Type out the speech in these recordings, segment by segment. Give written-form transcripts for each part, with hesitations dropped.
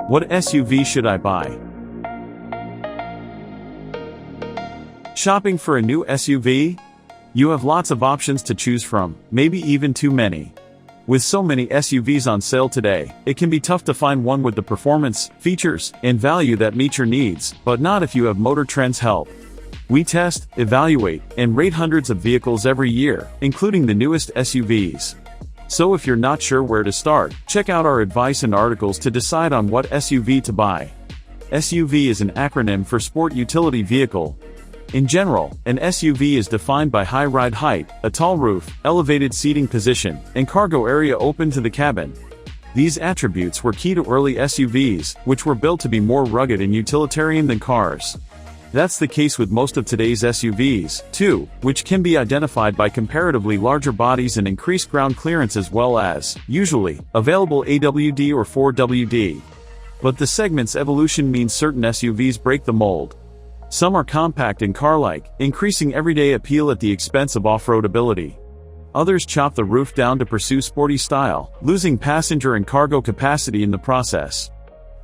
What SUV should I buy? Shopping for a new SUV? You have lots of options to choose from, maybe even too many. With so many SUVs on sale today, it can be tough to find one with the performance, features, and value that meet your needs, but not if you have MotorTrend's help. We test, evaluate, and rate hundreds of vehicles every year, including the newest SUVs. So if you're not sure where to start, check out our advice and articles to decide on what SUV to buy. SUV is an acronym for Sport Utility Vehicle. In general, an SUV is defined by high ride height, a tall roof, elevated seating position, and cargo area open to the cabin. These attributes were key to early SUVs, which were built to be more rugged and utilitarian than cars. That's the case with most of today's SUVs, too, which can be identified by comparatively larger bodies and increased ground clearance as well as, usually, available AWD or 4WD. But the segment's evolution means certain SUVs break the mold. Some are compact and car-like, increasing everyday appeal at the expense of off-road ability. Others chop the roof down to pursue sporty style, losing passenger and cargo capacity in the process.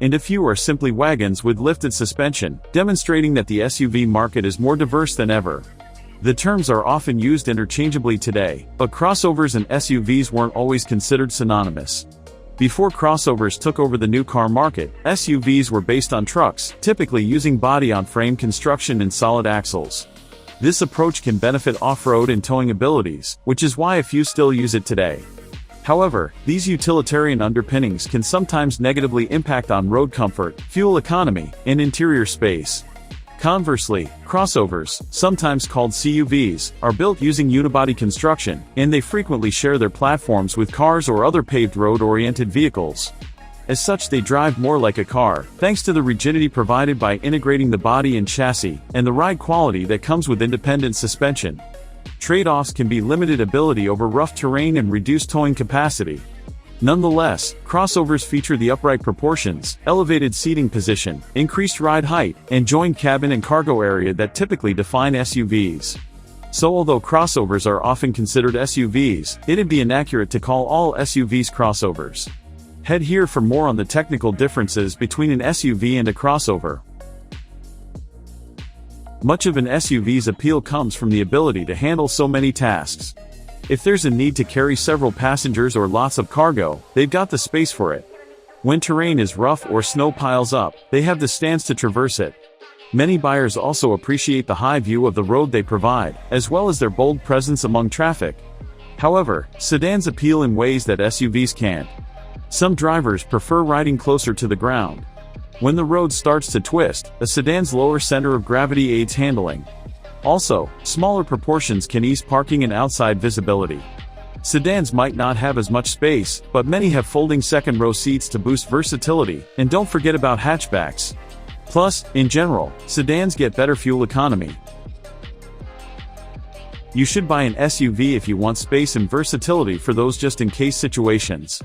And a few are simply wagons with lifted suspension, demonstrating that the SUV market is more diverse than ever. The terms are often used interchangeably today, but crossovers and SUVs weren't always considered synonymous. Before crossovers took over the new car market, SUVs were based on trucks, typically using body-on-frame construction and solid axles. This approach can benefit off-road and towing abilities, which is why a few still use it today. However, these utilitarian underpinnings can sometimes negatively impact on road comfort, fuel economy, and interior space. Conversely, crossovers, sometimes called CUVs, are built using unibody construction, and they frequently share their platforms with cars or other paved road-oriented vehicles. As such, they drive more like a car, thanks to the rigidity provided by integrating the body and chassis, and the ride quality that comes with independent suspension. Trade-offs can be limited ability over rough terrain and reduced towing capacity. Nonetheless, crossovers feature the upright proportions, elevated seating position, increased ride height, and joined cabin and cargo area that typically define SUVs. So although crossovers are often considered SUVs, it'd be inaccurate to call all SUVs crossovers. Head here for more on the technical differences between an SUV and a crossover. Much of an SUV's appeal comes from the ability to handle so many tasks. If there's a need to carry several passengers or lots of cargo, they've got the space for it. When terrain is rough or snow piles up, they have the stance to traverse it. Many buyers also appreciate the high view of the road they provide, as well as their bold presence among traffic. However, sedans appeal in ways that SUVs can't. Some drivers prefer riding closer to the ground. When the road starts to twist, a sedan's lower center of gravity aids handling. Also, smaller proportions can ease parking and outside visibility. Sedans might not have as much space, but many have folding second-row seats to boost versatility, and don't forget about hatchbacks. Plus, in general, sedans get better fuel economy. You should buy an SUV if you want space and versatility for those just-in-case situations.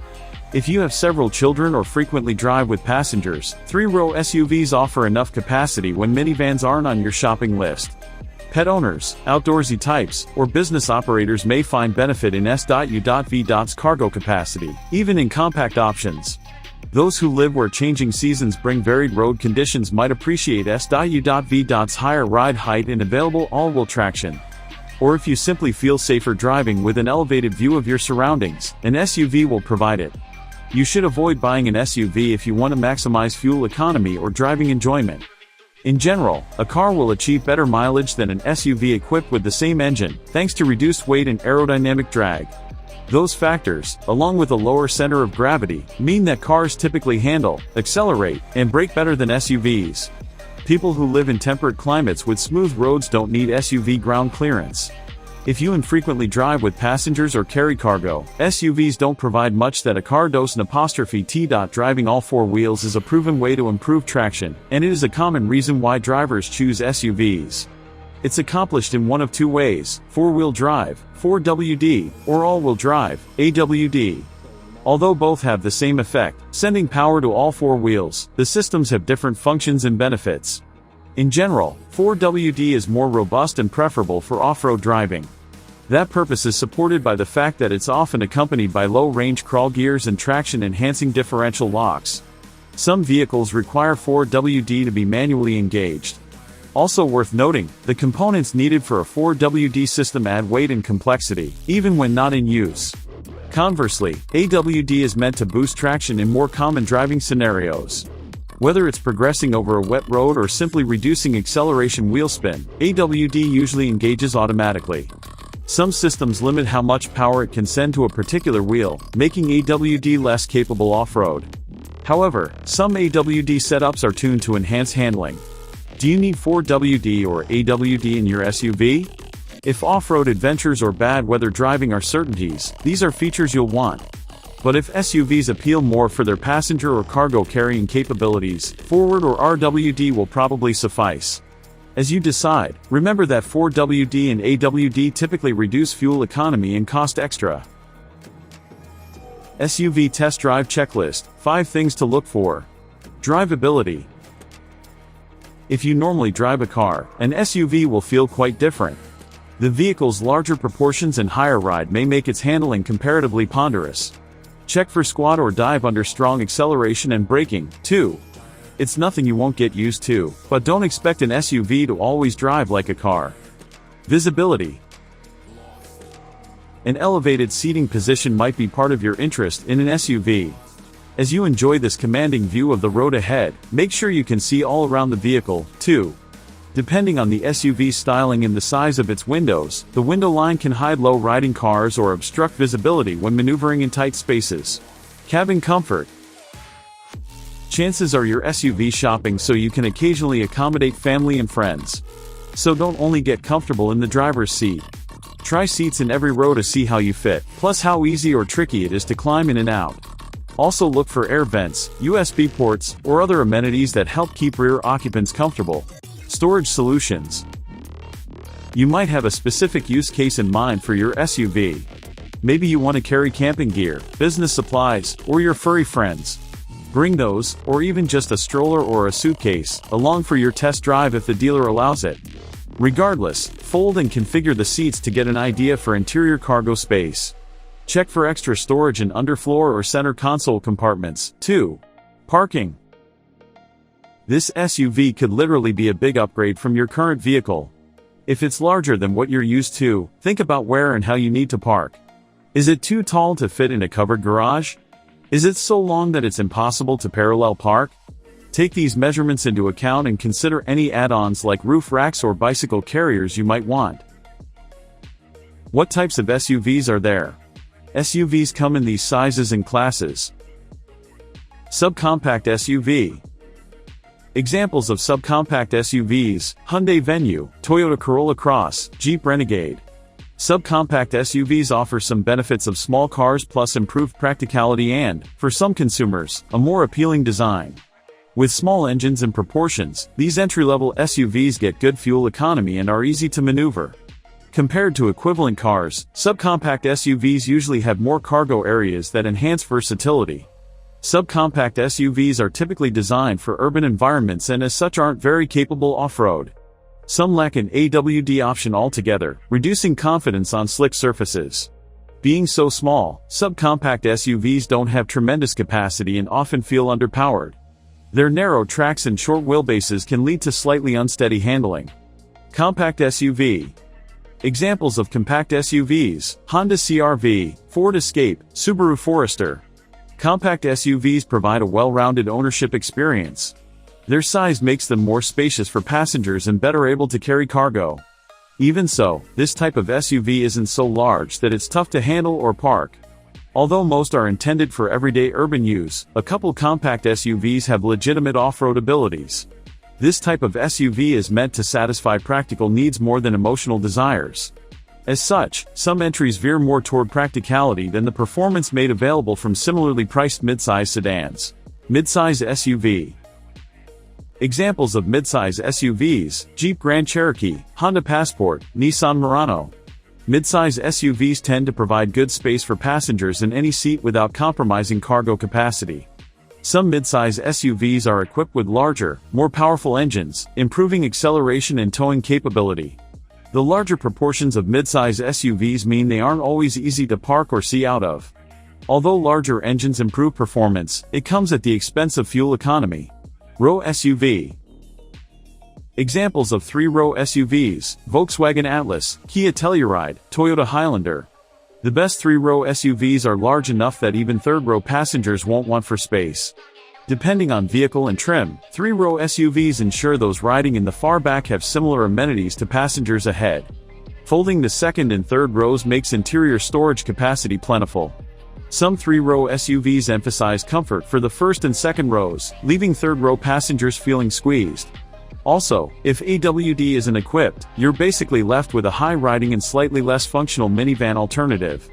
If you have several children or frequently drive with passengers, three-row SUVs offer enough capacity when minivans aren't on your shopping list. Pet owners, outdoorsy types, or business operators may find benefit in snan.humbtov cargo capacity, even in compact options. Those who live where changing seasons bring varied road conditions might appreciate snan.humbtov's higher ride height and available all-wheel traction. Or if you simply feel safer driving with an elevated view of your surroundings, an SUV will provide it. You should avoid buying an SUV if you want to maximize fuel economy or driving enjoyment. In general, a car will achieve better mileage than an SUV equipped with the same engine, thanks to reduced weight and aerodynamic drag. Those factors, along with a lower center of gravity, mean that cars typically handle, accelerate, and brake better than SUVs. People who live in temperate climates with smooth roads don't need SUV ground clearance. If you infrequently drive with passengers or carry cargo, SUVs don't provide much that a car does. Driving all four wheels is a proven way to improve traction, and it is a common reason why drivers choose SUVs. It's accomplished in one of two ways: four-wheel drive, 4WD, or all-wheel drive, AWD. Although both have the same effect, sending power to all four wheels, the systems have different functions and benefits. In general, 4WD is more robust and preferable for off-road driving. That purpose is supported by the fact that it's often accompanied by low-range crawl gears and traction-enhancing differential locks. Some vehicles require 4WD to be manually engaged. Also worth noting, the components needed for a 4WD system add weight and complexity, even when not in use. Conversely, AWD is meant to boost traction in more common driving scenarios. Whether it's progressing over a wet road or simply reducing acceleration wheel spin, AWD usually engages automatically. Some systems limit how much power it can send to a particular wheel, making AWD less capable off-road. However, some AWD setups are tuned to enhance handling. Do you need 4WD or AWD in your SUV? If off-road adventures or bad weather driving are certainties, these are features you'll want. But if SUVs appeal more for their passenger or cargo carrying capabilities, forward or RWD will probably suffice. As you decide, remember that 4WD and AWD typically reduce fuel economy and cost extra. SUV Test Drive Checklist: 5 things to look for. Drivability. If you normally drive a car, an SUV will feel quite different. The vehicle's larger proportions and higher ride may make its handling comparatively ponderous. Check for squat or dive under strong acceleration and braking, too. It's nothing you won't get used to, but don't expect an SUV to always drive like a car. Visibility. An elevated seating position might be part of your interest in an SUV. As you enjoy this commanding view of the road ahead, make sure you can see all around the vehicle, too. Depending on the SUV's styling and the size of its windows, the window line can hide low-riding cars or obstruct visibility when maneuvering in tight spaces. Cabin comfort. Chances are you're SUV shopping so you can occasionally accommodate family and friends. So don't only get comfortable in the driver's seat. Try seats in every row to see how you fit, plus how easy or tricky it is to climb in and out. Also look for air vents, USB ports, or other amenities that help keep rear occupants comfortable. Storage solutions. You might have a specific use case in mind for your SUV. Maybe you want to carry camping gear, business supplies, or your furry friends. Bring those, or even just a stroller or a suitcase, along for your test drive if the dealer allows it. Regardless, fold and configure the seats to get an idea for interior cargo space. Check for extra storage in underfloor or center console compartments, too. Parking. This SUV could literally be a big upgrade from your current vehicle. If it's larger than what you're used to, think about where and how you need to park. Is it too tall to fit in a covered garage? Is it so long that it's impossible to parallel park? Take these measurements into account and consider any add-ons like roof racks or bicycle carriers you might want. What types of SUVs are there? SUVs come in these sizes and classes. Subcompact SUV. Examples of subcompact SUVs: Hyundai Venue, Toyota Corolla Cross, Jeep Renegade. Subcompact SUVs offer some benefits of small cars plus improved practicality and, for some consumers, a more appealing design. With small engines and proportions, these entry-level SUVs get good fuel economy and are easy to maneuver. Compared to equivalent cars, subcompact SUVs usually have more cargo areas that enhance versatility. Subcompact SUVs are typically designed for urban environments and as such aren't very capable off-road. Some lack an AWD option altogether, reducing confidence on slick surfaces. Being so small, subcompact SUVs don't have tremendous capacity and often feel underpowered. Their narrow tracks and short wheelbases can lead to slightly unsteady handling. Compact SUV. Examples of compact SUVs: Honda CR-V, Ford Escape, Subaru Forester. Compact SUVs provide a well-rounded ownership experience. Their size makes them more spacious for passengers and better able to carry cargo. Even so, this type of SUV isn't so large that it's tough to handle or park. Although most are intended for everyday urban use, a couple compact SUVs have legitimate off-road abilities. This type of SUV is meant to satisfy practical needs more than emotional desires. As such, some entries veer more toward practicality than the performance made available from similarly priced midsize sedans. Midsize SUV. Examples of midsize SUVs: Jeep Grand Cherokee, Honda Passport, Nissan Murano. Midsize SUVs tend to provide good space for passengers in any seat without compromising cargo capacity. Some midsize SUVs are equipped with larger, more powerful engines, improving acceleration and towing capability. The larger proportions of midsize SUVs mean they aren't always easy to park or see out of. Although larger engines improve performance, it comes at the expense of fuel economy. Row SUV. Examples of 3-row SUVs: Volkswagen Atlas, Kia Telluride, Toyota Highlander. The best 3-row SUVs are large enough that even third-row passengers won't want for space. Depending on vehicle and trim, 3-row SUVs ensure those riding in the far back have similar amenities to passengers ahead. Folding the second and third rows makes interior storage capacity plentiful. Some 3-row SUVs emphasize comfort for the first and second rows, leaving third-row passengers feeling squeezed. Also, if AWD isn't equipped, you're basically left with a high-riding and slightly less functional minivan alternative.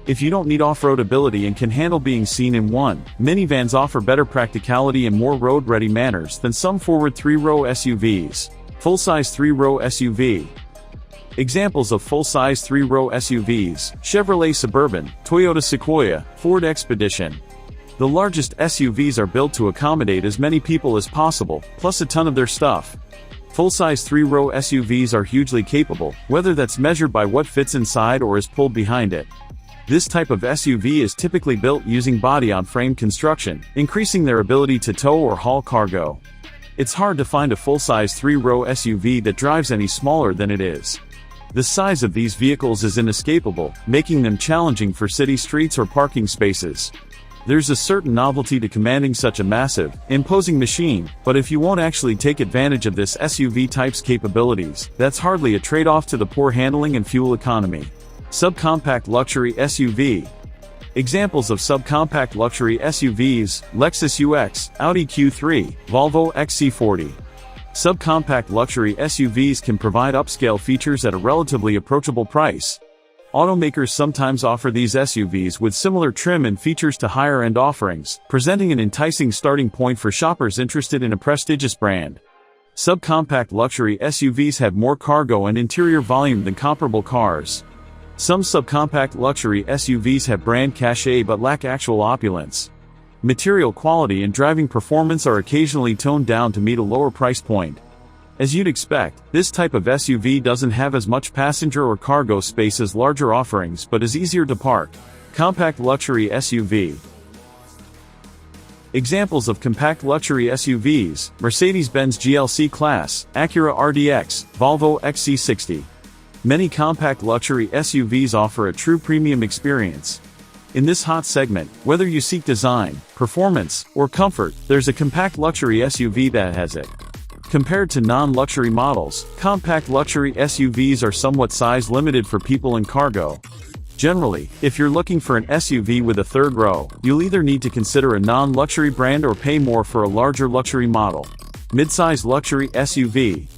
If you don't need off-road ability and can handle being seen in one, minivans offer better practicality and more road-ready manners than some forward 3-row SUVs. Full-size 3-row SUV. Examples of full-size 3-row SUVs: Chevrolet Suburban, Toyota Sequoia, Ford Expedition. The largest SUVs are built to accommodate as many people as possible, plus a ton of their stuff. Full-size 3-row SUVs are hugely capable, whether that's measured by what fits inside or is pulled behind it. This type of SUV is typically built using body-on-frame construction, increasing their ability to tow or haul cargo. It's hard to find a full-size 3-row SUV that drives any smaller than it is. The size of these vehicles is inescapable, making them challenging for city streets or parking spaces. There's a certain novelty to commanding such a massive, imposing machine, but if you won't actually take advantage of this SUV type's capabilities, that's hardly a trade-off to the poor handling and fuel economy. Subcompact luxury SUV. Examples of subcompact luxury SUVs: Lexus UX, Audi Q3, Volvo XC40. Subcompact luxury SUVs can provide upscale features at a relatively approachable price. Automakers sometimes offer these SUVs with similar trim and features to higher-end offerings, presenting an enticing starting point for shoppers interested in a prestigious brand. Subcompact luxury SUVs have more cargo and interior volume than comparable cars. Some subcompact luxury SUVs have brand cachet but lack actual opulence. Material quality and driving performance are occasionally toned down to meet a lower price point. As you'd expect, this type of SUV doesn't have as much passenger or cargo space as larger offerings but is easier to park. Compact luxury SUV. Examples of compact luxury SUVs: Mercedes-Benz GLC Class, Acura RDX, Volvo XC60. Many compact luxury SUVs offer a true premium experience. In this hot segment, whether you seek design, performance, or comfort, there's a compact luxury SUV that has it. Compared to non-luxury models, compact luxury SUVs are somewhat size-limited for people and cargo. Generally, if you're looking for an SUV with a third row, you'll either need to consider a non-luxury brand or pay more for a larger luxury model. Midsize luxury SUV.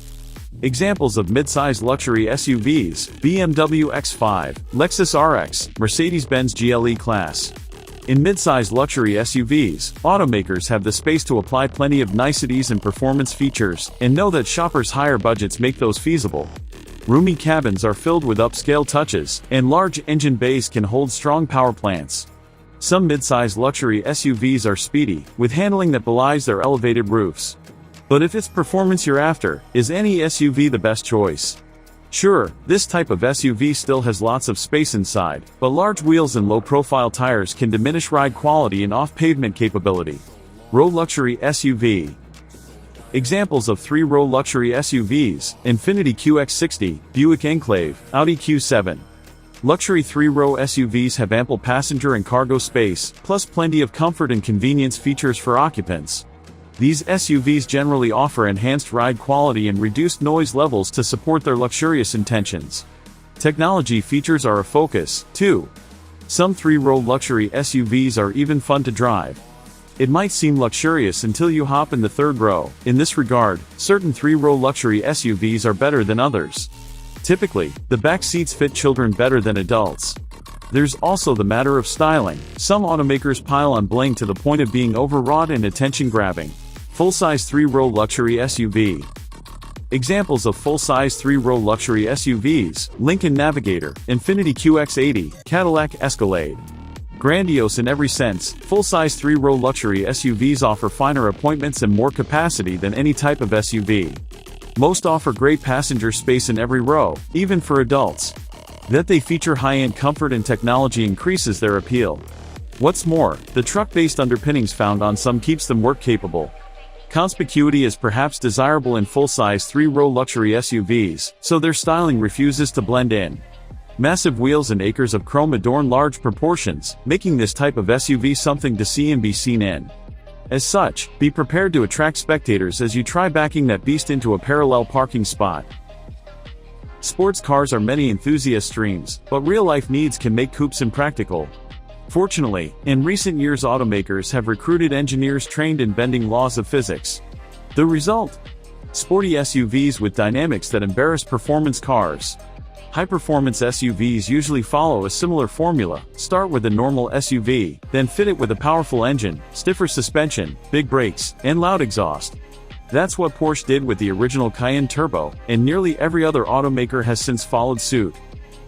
Examples of midsize luxury SUVs: BMW X5, Lexus RX, Mercedes-Benz GLE Class. In midsize luxury SUVs, automakers have the space to apply plenty of niceties and performance features, and know that shoppers' higher budgets make those feasible. Roomy cabins are filled with upscale touches, and large engine bays can hold strong power plants. Some midsize luxury SUVs are speedy, with handling that belies their elevated roofs. But if it's performance you're after, is any SUV the best choice? Sure, this type of SUV still has lots of space inside, but large wheels and low-profile tires can diminish ride quality and off-pavement capability. Row luxury SUV. Examples of 3-row luxury SUVs: Infiniti QX60, Buick Enclave, Audi Q7. Luxury 3-row SUVs have ample passenger and cargo space, plus plenty of comfort and convenience features for occupants. These SUVs generally offer enhanced ride quality and reduced noise levels to support their luxurious intentions. Technology features are a focus, too. Some 3-row luxury SUVs are even fun to drive. It might seem luxurious until you hop in the third row. In this regard, certain 3-row luxury SUVs are better than others. Typically, the back seats fit children better than adults. There's also the matter of styling. Some automakers pile on bling to the point of being overwrought and attention-grabbing. Full-size 3-row luxury SUV. Examples of full-size 3-row luxury SUVs: Lincoln Navigator, Infiniti QX80, Cadillac Escalade. Grandiose in every sense, full-size 3-row luxury SUVs offer finer appointments and more capacity than any type of SUV. Most offer great passenger space in every row, even for adults. That they feature high-end comfort and technology increases their appeal. What's more, the truck-based underpinnings found on some keeps them work-capable. Conspicuity is perhaps desirable in full-size 3-row luxury SUVs, so their styling refuses to blend in. Massive wheels and acres of chrome adorn large proportions, making this type of SUV something to see and be seen in. As such, be prepared to attract spectators as you try backing that beast into a parallel parking spot. Sports cars are many enthusiasts' dreams, but real-life needs can make coupes impractical. Fortunately, in recent years automakers have recruited engineers trained in bending laws of physics. The result? Sporty SUVs with dynamics that embarrass performance cars. High-performance SUVs usually follow a similar formula: start with a normal SUV, then fit it with a powerful engine, stiffer suspension, big brakes, and loud exhaust. That's what Porsche did with the original Cayenne Turbo, and nearly every other automaker has since followed suit.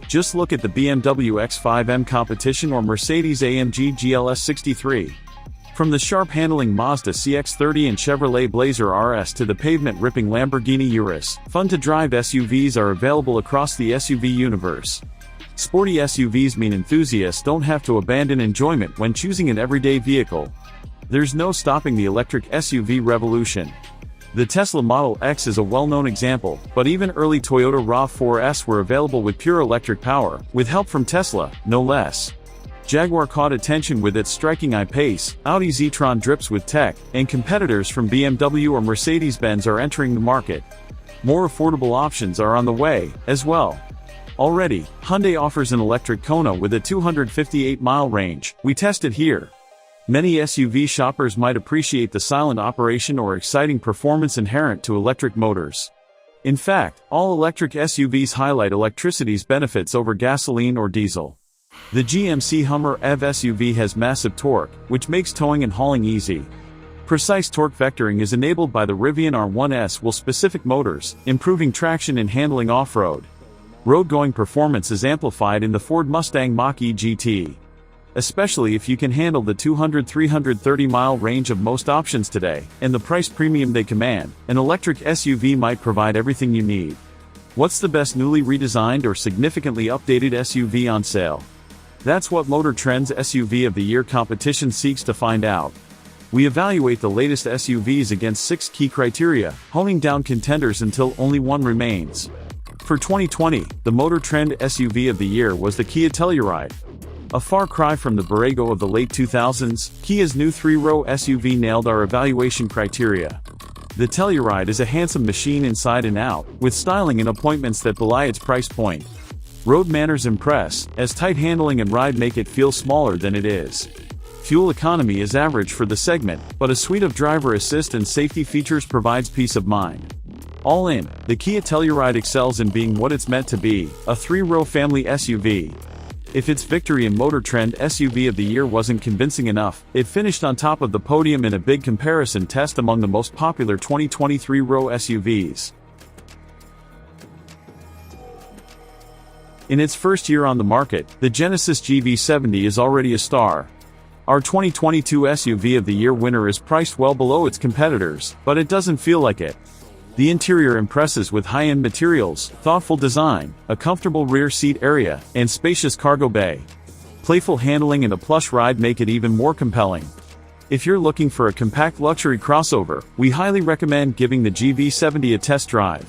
Just look at the BMW X5M competition or Mercedes-AMG GLS 63. From the sharp-handling Mazda CX-30 and Chevrolet Blazer RS to the pavement-ripping Lamborghini Urus, fun-to-drive SUVs are available across the SUV universe. Sporty SUVs mean enthusiasts don't have to abandon enjoyment when choosing an everyday vehicle. There's no stopping the electric SUV revolution. The Tesla Model X is a well-known example, but even early Toyota RAV4s were available with pure electric power, with help from Tesla, no less. Jaguar caught attention with its striking I-Pace, Audi Z-Tron drips with tech, and competitors from BMW or Mercedes-Benz are entering the market. More affordable options are on the way, as well. Already, Hyundai offers an electric Kona with a 258-mile range. We test it here. Many SUV shoppers might appreciate the silent operation or exciting performance inherent to electric motors. In fact, all electric SUVs highlight electricity's benefits over gasoline or diesel. The GMC Hummer EV SUV has massive torque, which makes towing and hauling easy. Precise torque vectoring is enabled by the Rivian R1S with specific motors, improving traction and handling off-road. Road-going performance is amplified in the Ford Mustang Mach-E GT. Especially if you can handle the 200–330-mile range of most options today, and the price premium they command, an electric SUV might provide everything you need. What's the best newly redesigned or significantly updated SUV on sale? That's what MotorTrend's SUV of the Year competition seeks to find out. We evaluate the latest SUVs against 6 key criteria, honing down contenders until only one remains. For 2020, the MotorTrend SUV of the Year was the Kia Telluride. A far cry from the Borrego of the late 2000s, Kia's new 3-row SUV nailed our evaluation criteria. The Telluride is a handsome machine inside and out, with styling and appointments that belie its price point. Road manners impress, as tight handling and ride make it feel smaller than it is. Fuel economy is average for the segment, but a suite of driver assist and safety features provides peace of mind. All in, the Kia Telluride excels in being what it's meant to be, a 3-row family SUV. If its victory in MotorTrend SUV of the Year wasn't convincing enough, it finished on top of the podium in a big comparison test among the most popular 2023 row SUVs. In its first year on the market, the Genesis GV70 is already a star. Our 2022 SUV of the Year winner is priced well below its competitors, but it doesn't feel like it. The interior impresses with high-end materials, thoughtful design, a comfortable rear seat area, and spacious cargo bay. Playful handling and a plush ride make it even more compelling. If you're looking for a compact luxury crossover, we highly recommend giving the GV70 a test drive.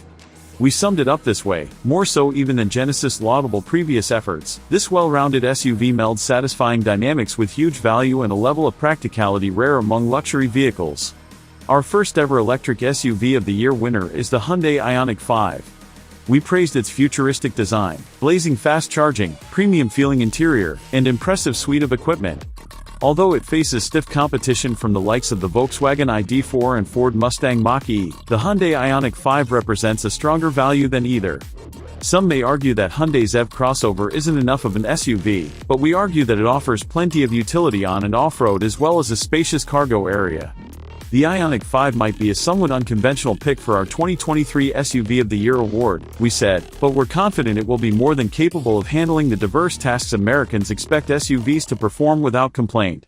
We summed it up this way: more so even than Genesis' laudable previous efforts, this well-rounded SUV melds satisfying dynamics with huge value and a level of practicality rare among luxury vehicles. Our first ever electric SUV of the Year winner is the Hyundai Ioniq 5. We praised its futuristic design, blazing fast charging, premium-feeling interior, and impressive suite of equipment. Although it faces stiff competition from the likes of the Volkswagen ID4 and Ford Mustang Mach-E, the Hyundai Ioniq 5 represents a stronger value than either. Some may argue that Hyundai's EV crossover isn't enough of an SUV, but we argue that it offers plenty of utility on and off-road as well as a spacious cargo area. The Ioniq 5 might be a somewhat unconventional pick for our 2023 SUV of the Year award, we said, but we're confident it will be more than capable of handling the diverse tasks Americans expect SUVs to perform without complaint.